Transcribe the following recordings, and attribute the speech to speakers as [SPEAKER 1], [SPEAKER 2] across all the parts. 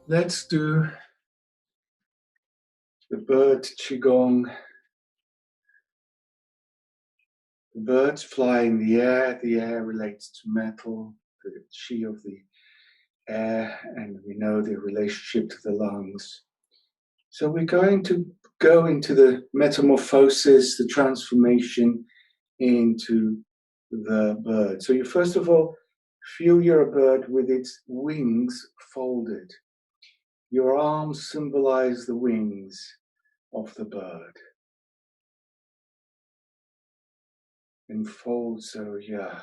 [SPEAKER 1] Let's do the bird Qigong. The birds fly in the air relates to metal, to the Qi of the air, and we know the relationship to the lungs. So we're going to go into the metamorphosis, the transformation into the bird. So you first of all feel you're a bird with its wings folded. Your arms symbolize the wings of the bird. And fold, so yeah.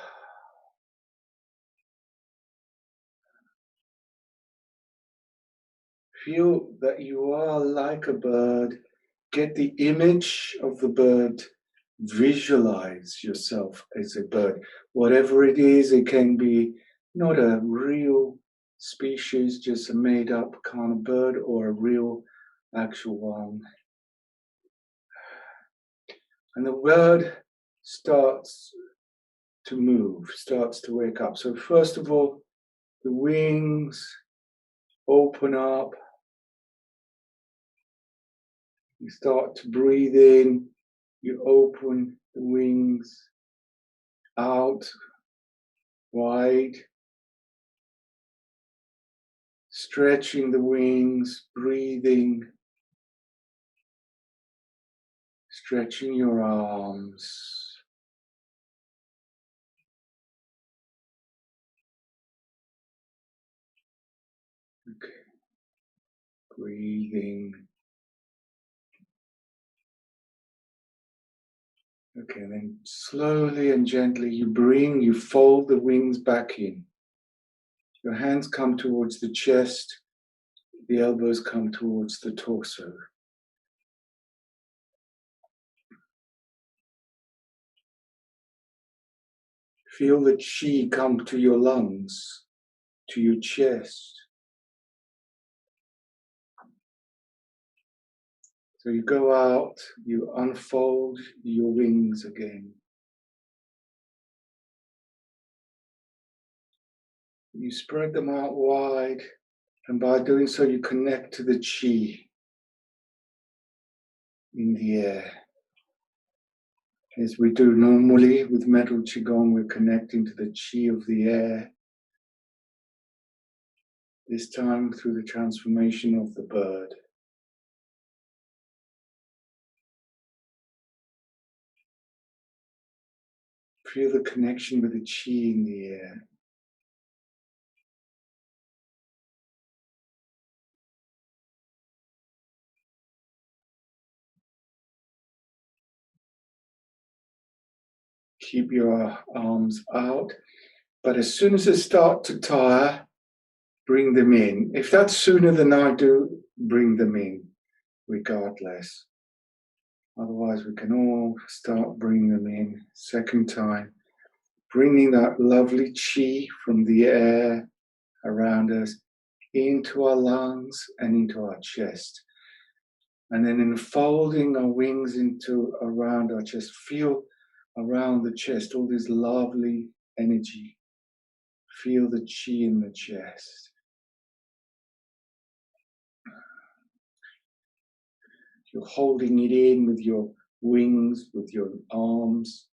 [SPEAKER 1] Feel that you are like a bird. Get the image of the bird. Visualize yourself as a bird. Whatever it is, it can be not a real species, just a made up kind of bird, or a real actual one. And the bird starts to move, starts to wake up. So first of all, the wings open up. You start to breathe in, you open the wings out wide, stretching the wings, breathing, stretching your arms. Okay. Breathing. Okay, and then slowly and gently you fold the wings back in. Your hands come towards the chest, the elbows come towards the torso. Feel the chi come to your lungs, to your chest. So you go out, you unfold your wings again. You spread them out wide, and by doing so you connect to the chi in the air. As we do normally with metal Qigong, we're connecting to the chi of the air. This time through the transformation of the bird. Feel the connection with the chi in the air. Keep your arms out, but as soon as they start to tire, bring them in. If that's sooner than I do, bring them in, regardless. Otherwise, we can all start bringing them in. Second time, bringing that lovely chi from the air around us into our lungs and into our chest. And then enfolding our wings into around our chest. Feel around the chest all this lovely energy. Feel the chi in the chest. You're holding it in with your wings, with your arms.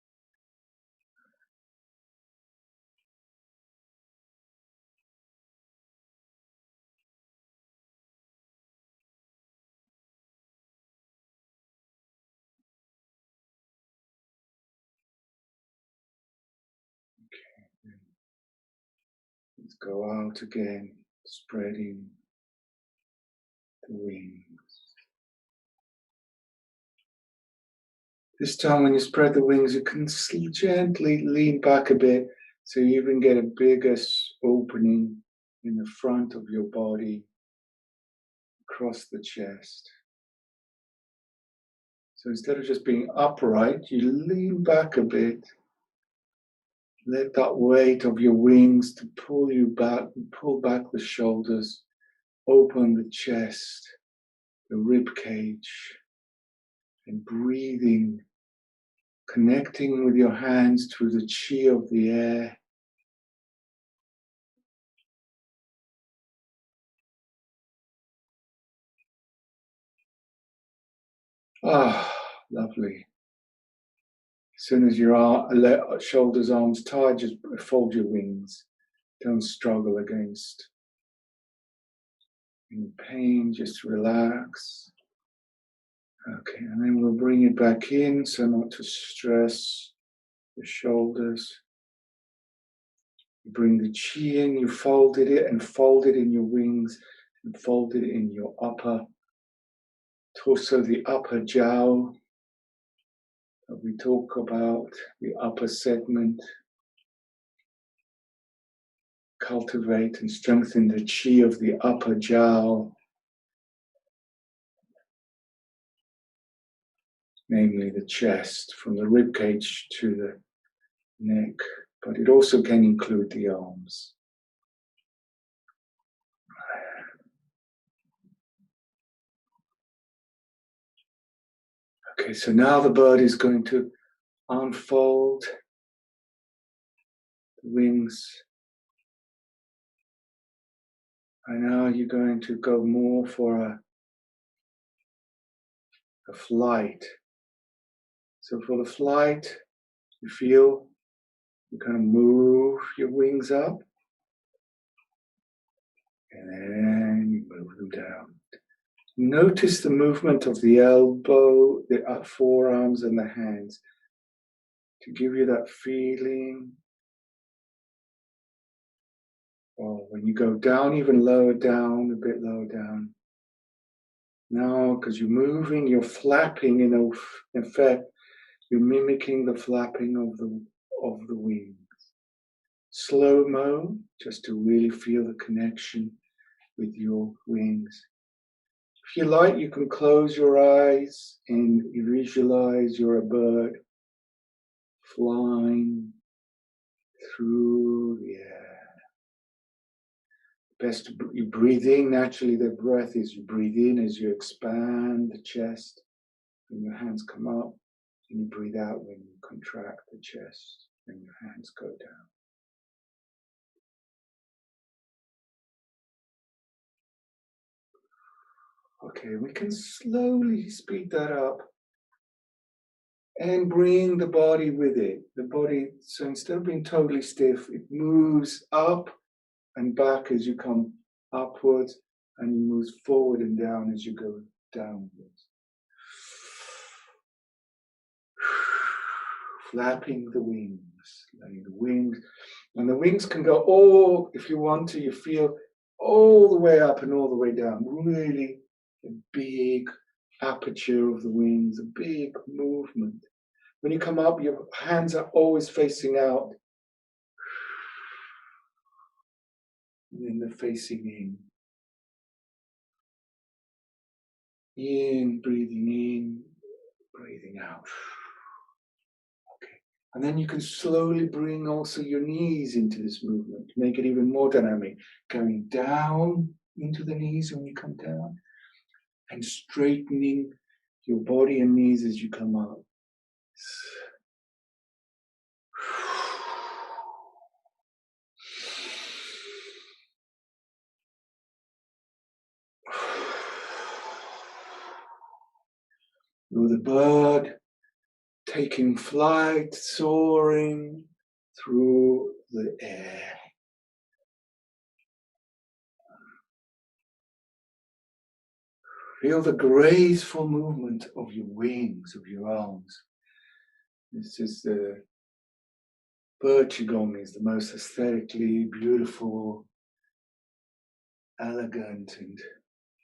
[SPEAKER 1] Okay. Let's go out again, spreading the wings. This time when you spread the wings, you can gently lean back a bit so you even get a bigger opening in the front of your body, across the chest. So instead of just being upright, you lean back a bit. Let that weight of your wings to pull you back, pull back the shoulders, open the chest, the rib cage, and breathing, connecting with your hands to the chi of the air. Ah, lovely. As soon as your shoulders, arms tired, just fold your wings. Don't struggle against any pain, just relax. Okay, and then we'll bring it back in so not to stress the shoulders. You bring the chi in, you folded it and fold it in your wings and fold it in your upper torso, the upper jowl that we talk about, the upper segment. Cultivate and strengthen the chi of the upper jowl, namely the chest, from the rib cage to the neck, but it also can include the arms. Okay, so now the bird is going to unfold the wings. And now you're going to go more for a flight. So for the flight, you feel you kind of move your wings up. And then you move them down. Notice the movement of the elbow, the forearms and the hands to give you that feeling. Or when you go down, even lower down, a bit lower down. Now, because you're moving, you're flapping, in effect, you're mimicking the flapping of the wings. Slow-mo, just to really feel the connection with your wings. If you like, you can close your eyes and you visualize you're a bird flying through the air. Best you breathe in. Naturally, the breath is you breathe in as you expand the chest, and your hands come up, and you breathe out when you contract the chest, and your hands go down. Okay, we can slowly speed that up and bring the body with it. The body, so instead of being totally stiff, it moves up and back as you come upwards, and you move forward and down as you go downwards. Flapping the wings, letting the wings, and the wings can go all, if you want to, you feel all the way up and all the way down. Really a big aperture of the wings, a big movement. When you come up, your hands are always facing out. And then they're facing in. In, breathing out. Okay. And then you can slowly bring also your knees into this movement, make it even more dynamic. Going down into the knees when you come down, and straightening your body and knees as you come up. You're the bird taking flight, soaring through the air. Feel the graceful movement of your wings, of your arms. This is the bird Qigong, is the most aesthetically beautiful, elegant and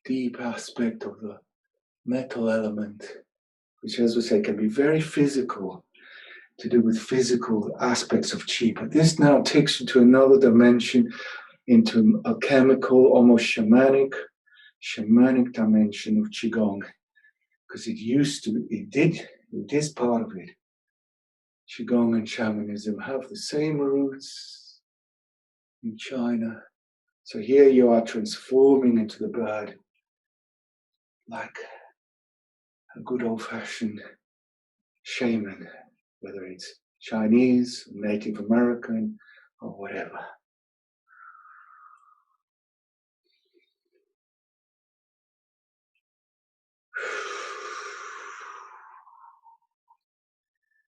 [SPEAKER 1] deep aspect of the metal element, which, as we say, can be very physical, to do with physical aspects of Qi. But this now takes you to another dimension, into alchemical, almost shamanic dimension of Qigong, because it is part of it. Qigong and shamanism have the same roots in China. So here you are transforming into the bird like a good old-fashioned shaman, whether it's Chinese, Native American, or whatever.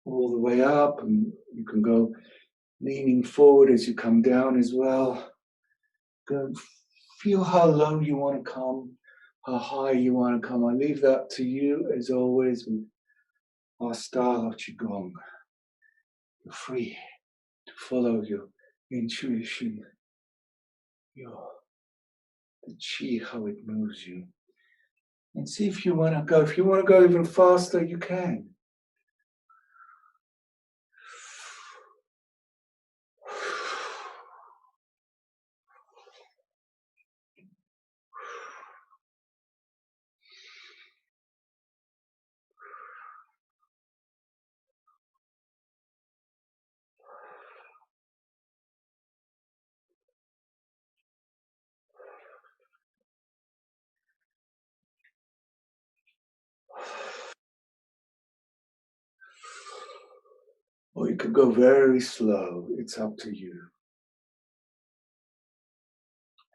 [SPEAKER 1] all the way up, and you can go leaning forward as you come down as well. Go and feel how low you want to come, how high you want to come. I leave that to you as always with our style of Qigong. You're free to follow your intuition, the Qi, how it moves you. And see if you want to go. If you want to go even faster, you can. Or you could go very slow. It's up to you.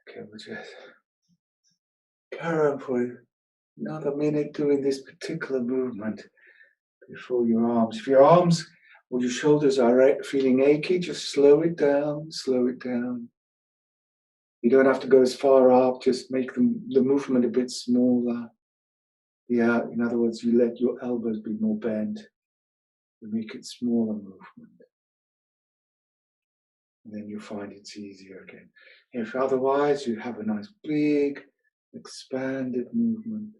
[SPEAKER 1] Okay, we'll just carry on for another minute doing this particular movement before your arms. If your arms or your shoulders are feeling achy, just slow it down, slow it down. You don't have to go as far up, just make the movement a bit smaller. Yeah, in other words, you let your elbows be more bent. You make it smaller movement. And then you find it's easier again. If otherwise, you have a nice big, expanded movement.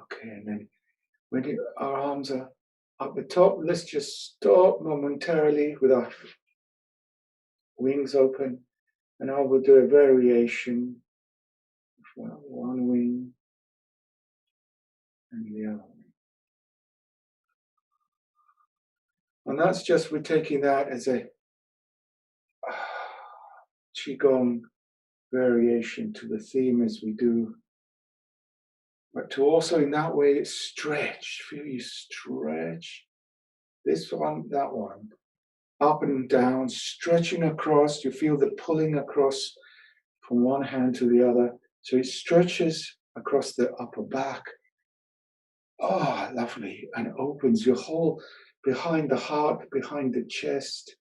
[SPEAKER 1] Okay, and then when our arms are up the top, let's just stop momentarily with our wings open, and I will do a variation of one wing and the other wing. And that's just, we're taking that as a Qigong variation to the theme as we do. But to also in that way stretch, feel you stretch. This one, that one. Up and down, stretching across. You feel the pulling across from one hand to the other. So it stretches across the upper back. Oh, lovely. And opens your whole, behind the heart, behind the chest.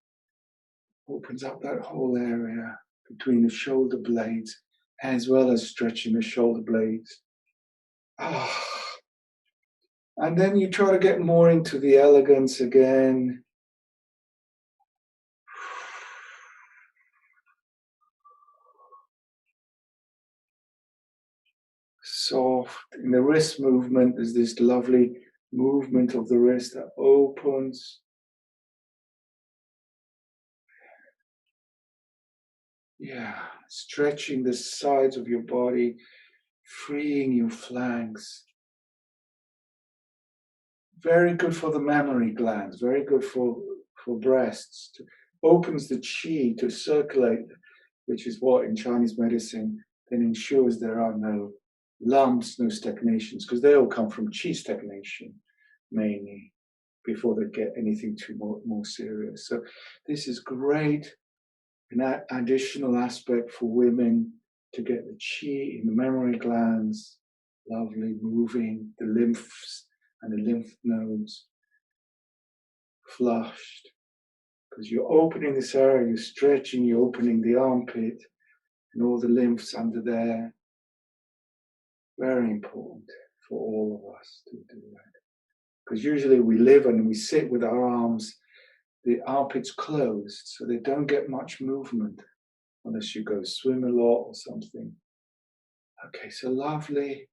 [SPEAKER 1] Opens up that whole area between the shoulder blades, as well as stretching the shoulder blades. Ah. And then you try to get more into the elegance again. Soft. In the wrist movement, there's this lovely movement of the wrist that opens. Yeah, stretching the sides of your body, freeing your flanks. Very good for the mammary glands, very good for breasts. Opens the qi to circulate, which is what in Chinese medicine then ensures there are no lumps, no stagnations, because they all come from qi stagnation mainly before they get anything too more serious. So this is great, an additional aspect for women to get the qi in the mammary glands, lovely, moving, the lymphs and the lymph nodes flushed. Because you're opening this area, you're stretching, you're opening the armpit and all the lymphs under there. Very important for all of us to do that. Because usually we live and we sit with our arms, the armpits closed, so they don't get much movement unless you go swim a lot or something. Okay, so lovely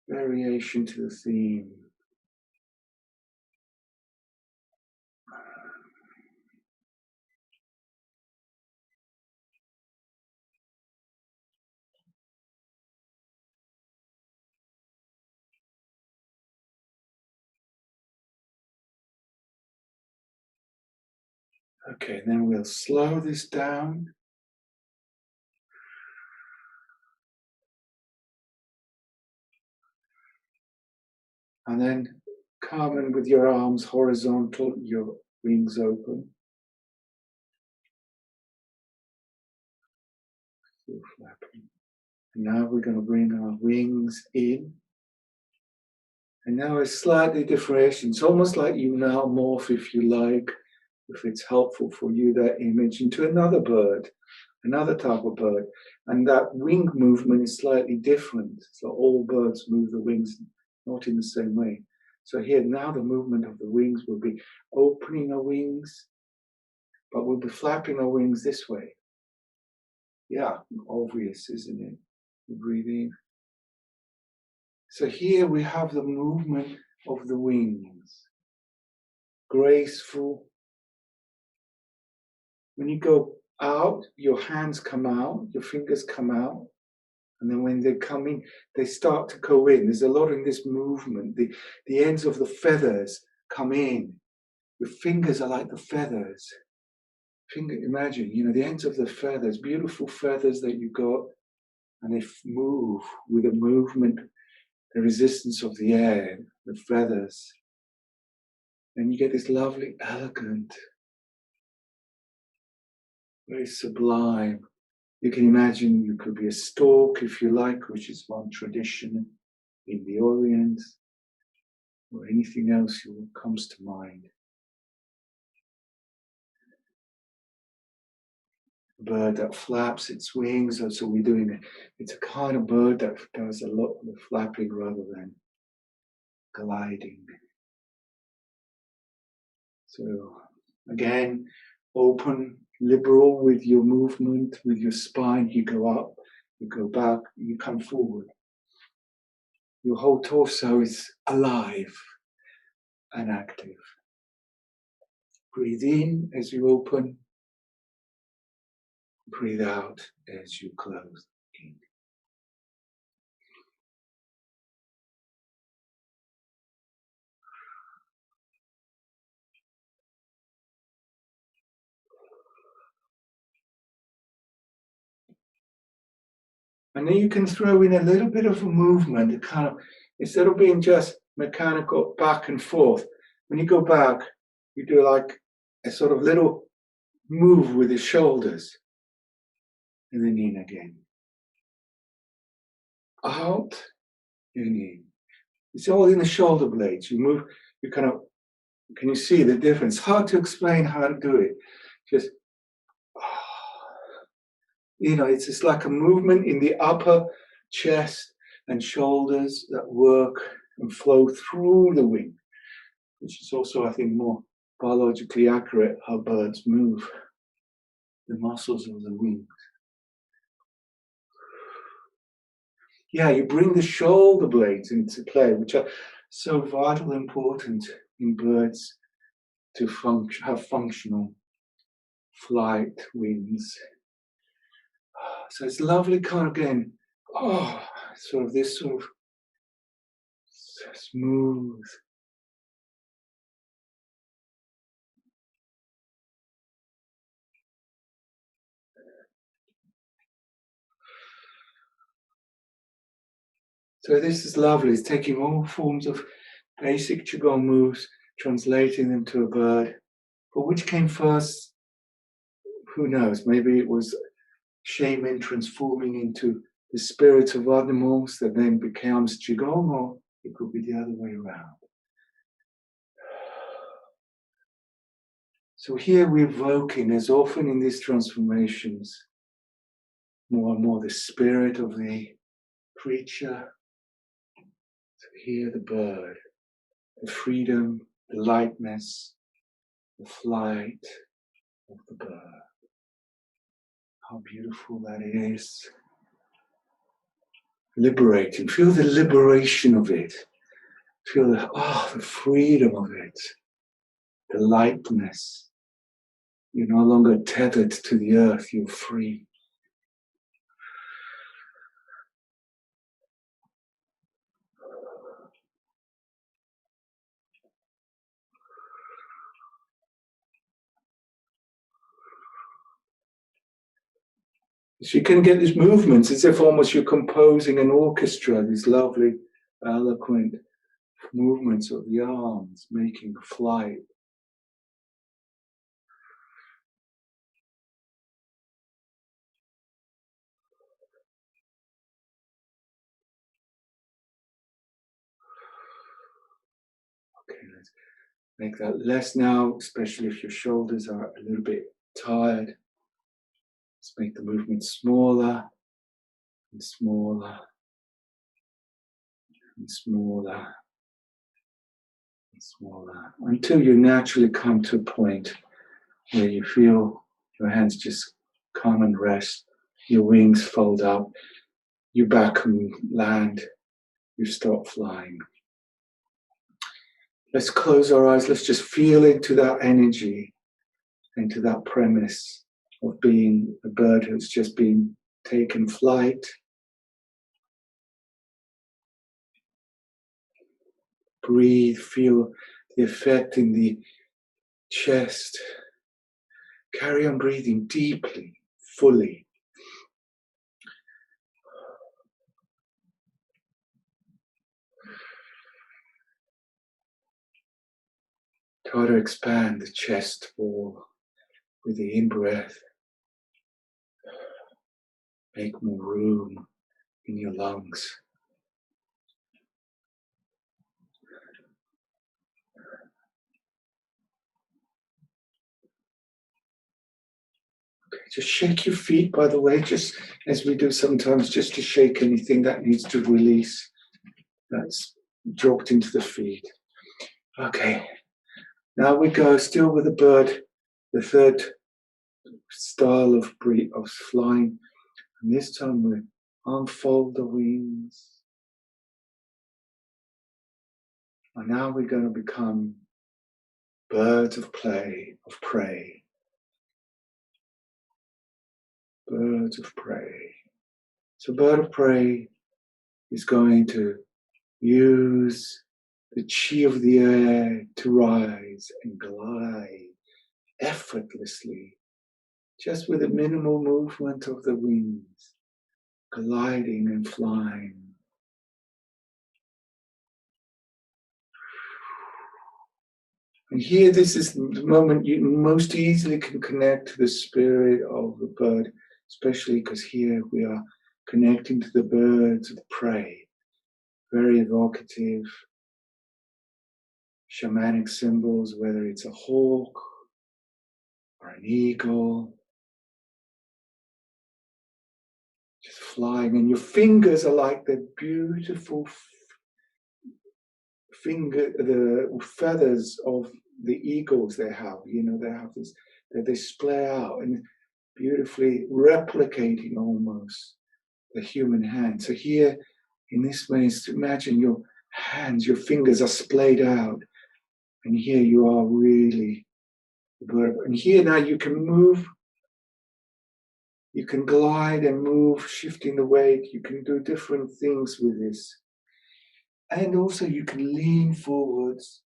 [SPEAKER 1] variation to the theme. Okay, then we'll slow this down. And then Come, and with your arms horizontal, your wings open. Still flapping. And now we're going to bring our wings in. And now a slightly differentiation. It's almost like you now morph, if you like, if it's helpful for you, that image into another bird, another type of bird. And that wing movement is slightly different. So all birds move the wings not in the same way. So here now the movement of the wings will be opening our wings, but we'll be flapping our wings this way. Yeah, obvious, isn't it? You breathe in. So here we have the movement of the wings. Graceful. When you go out, your hands come out, your fingers come out. And then when they come in, they start to go in. There's a lot in this movement. The ends of the feathers come in. Your fingers are like the feathers. Imagine, the ends of the feathers, beautiful feathers that you got, and they move with the movement, the resistance of the air, the feathers. And you get this lovely, elegant, very sublime. You can imagine you could be a stork, if you like, which is one tradition in the Orient, or anything else that comes to mind. A bird that flaps its wings, so we're doing it. It's a kind of bird that does a lot of flapping rather than gliding. So again, open, liberal with your movement, with your spine. You go up, you go back, you come forward. Your whole torso is alive and active. Breathe in as you open. Breathe out as you close in. And then you can throw in a little bit of a movement, instead of being just mechanical back and forth. When you go back, you do like a sort of little move with the shoulders. And then in again. Out and in. It's all in the shoulder blades. You move, can you see the difference? Hard to explain how to do it. Just, it's just like a movement in the upper chest and shoulders that work and flow through the wing, which is also, I think, more biologically accurate how birds move, the muscles of the wings. Yeah, you bring the shoulder blades into play, which are so vitally important in birds to have functional flight wings. So it's lovely again, sort of this sort of smooth. So this is lovely. It's taking all forms of basic Qigong moves, translating them to a bird. But which came first? Who knows? Maybe it was shaman transforming into the spirit of animals that then becomes Qigong, or it could be the other way around. So here we're evoking, as often in these transformations, more and more the spirit of the creature. So here the bird, the freedom, the lightness, the flight of the bird. How beautiful that is. Liberating. Feel the liberation of it. Feel the freedom of it. The lightness. You're no longer tethered to the earth, you're free. So you can get these movements as if almost you're composing an orchestra, these lovely, eloquent movements of the arms, making a flight. Okay, let's make that less now, especially if your shoulders are a little bit tired. Let's make the movement smaller and smaller and smaller and smaller until you naturally come to a point where you feel your hands just come and rest, your wings fold up, your back can land, you stop flying. Let's close our eyes, let's just feel into that energy, into that premise of being a bird who's just been taken flight. Breathe, feel the effect in the chest. Carry on breathing deeply, fully. Try to expand the chest wall with the in-breath. Make more room in your lungs. Okay, just shake your feet, by the way, just as we do sometimes, just to shake anything that needs to release that's dropped into the feet. Okay, now we go still with the bird, the third style of flying. And this time we unfold the wings. And now we're going to become birds of prey. Birds of prey. So bird of prey is going to use the chi of the air to rise and glide effortlessly, just with a minimal movement of the wings, gliding and flying. And here, this is the moment you most easily can connect to the spirit of the bird, especially because here we are connecting to the birds of prey. Very evocative, shamanic symbols, whether it's a hawk or an eagle, just flying. And your fingers are like the beautiful the feathers of the eagles they have. You know, they have this, that they splay out and beautifully replicating almost the human hand. So here, in this way, is to imagine your hands, your fingers are splayed out, and here you are really the bird. And here now you can move, you can glide and move, shifting the weight. You can do different things with this. And also you can lean forwards,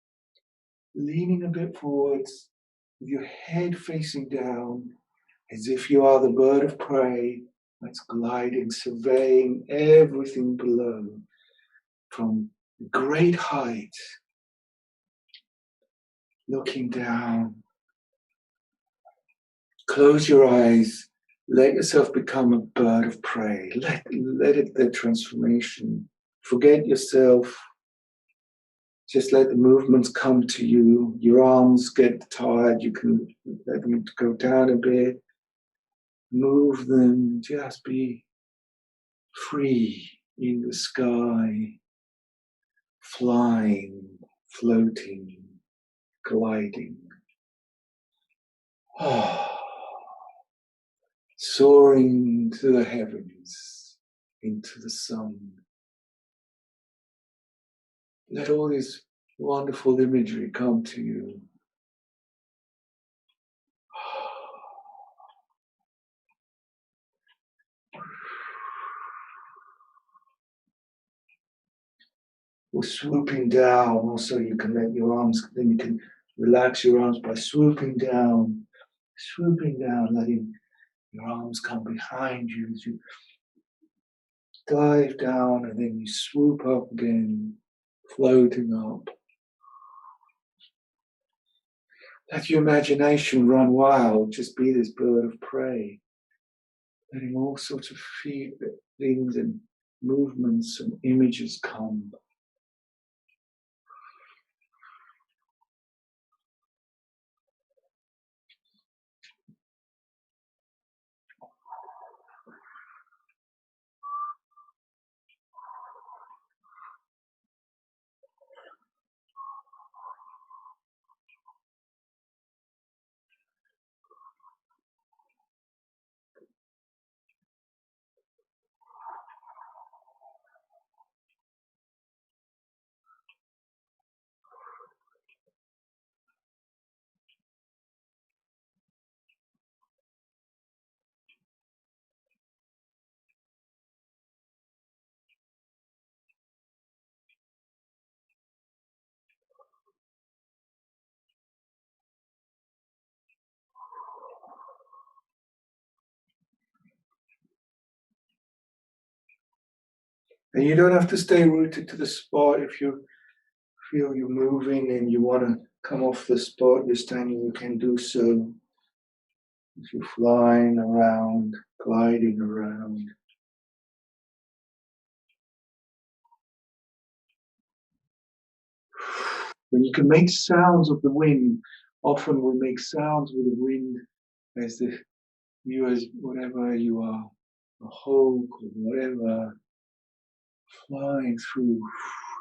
[SPEAKER 1] leaning a bit forwards, with your head facing down, as if you are the bird of prey that's gliding, surveying everything below from great height, looking down. Close your eyes, let yourself become a bird of prey. Let it the transformation. Forget yourself. Just let the movements come to you. Your arms get tired, you can let them go down a bit. Move them, just be free in the sky, flying, floating, gliding. Soaring to the heavens, into the sun. Let all this wonderful imagery come to you. Or swooping down, also you can let your arms, then you can relax your arms by swooping down, letting your arms come behind you as you dive down, and then you swoop up again, floating up. Let your imagination run wild. Just be this bird of prey, letting all sorts of feelings and movements and images come. And you don't have to stay rooted to the spot. If you feel you're moving and you want to come off the spot you're standing, you can do so. If you're flying around, gliding around. When you can make sounds of the wind, often we make sounds with the wind as if you, as whatever you are, a hawk or whatever, flying through,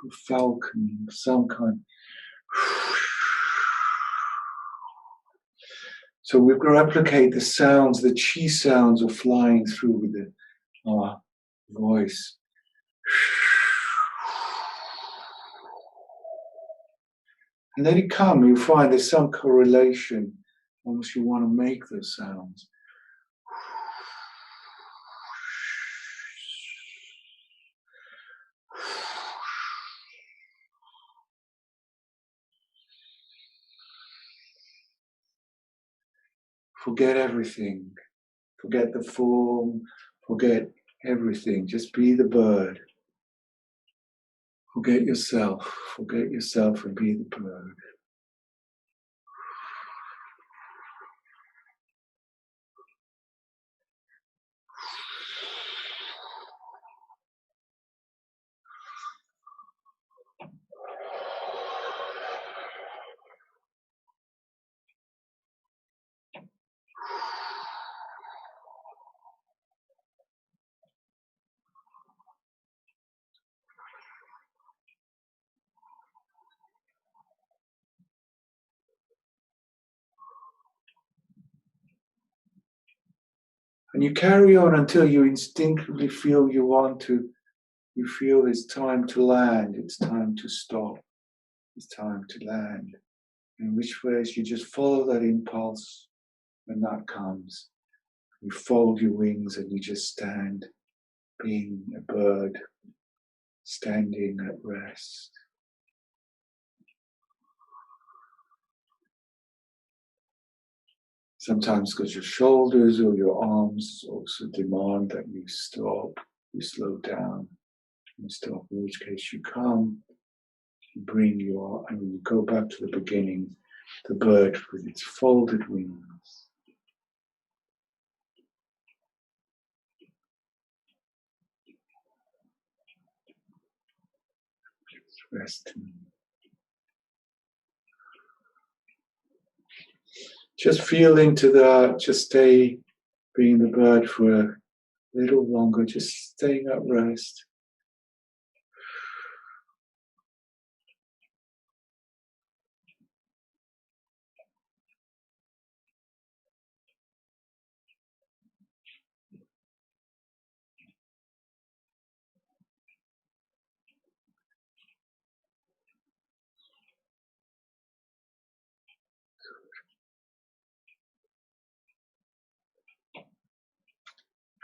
[SPEAKER 1] a falcon of some kind. So we can replicate the sounds, the chi sounds of flying through with our voice. And let it come. You'll find there's some correlation. Almost you want to make those sounds. Forget everything. Forget the form. Forget everything. Just be the bird. Forget yourself. Forget yourself and be the bird. And you carry on until you instinctively feel you feel it's time to land, it's time to stop, it's time to land. In which ways you just follow that impulse when that comes. You fold your wings and you just stand, being a bird, standing at rest. Sometimes because your shoulders or your arms also demand that you stop, you slow down, you stop, in which case you come, you bring and you go back to the beginning, the bird with its folded wings. Just resting. Just feel into that, just stay being the bird for a little longer, just staying at rest.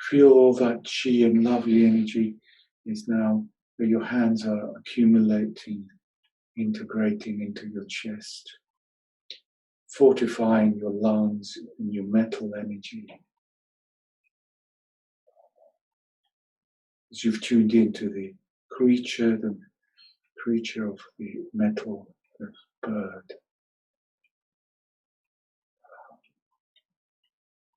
[SPEAKER 1] Feel all that chi and lovely energy is now where your hands are accumulating, integrating into your chest, fortifying your lungs and your metal energy. As you've tuned into the creature creature of the metal, the bird.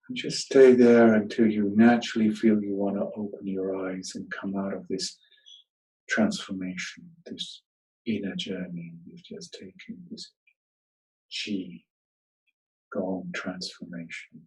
[SPEAKER 1] And just stay there until you naturally feel you want to open your eyes and come out of this transformation, this inner journey you've just taken, this Qigong transformation.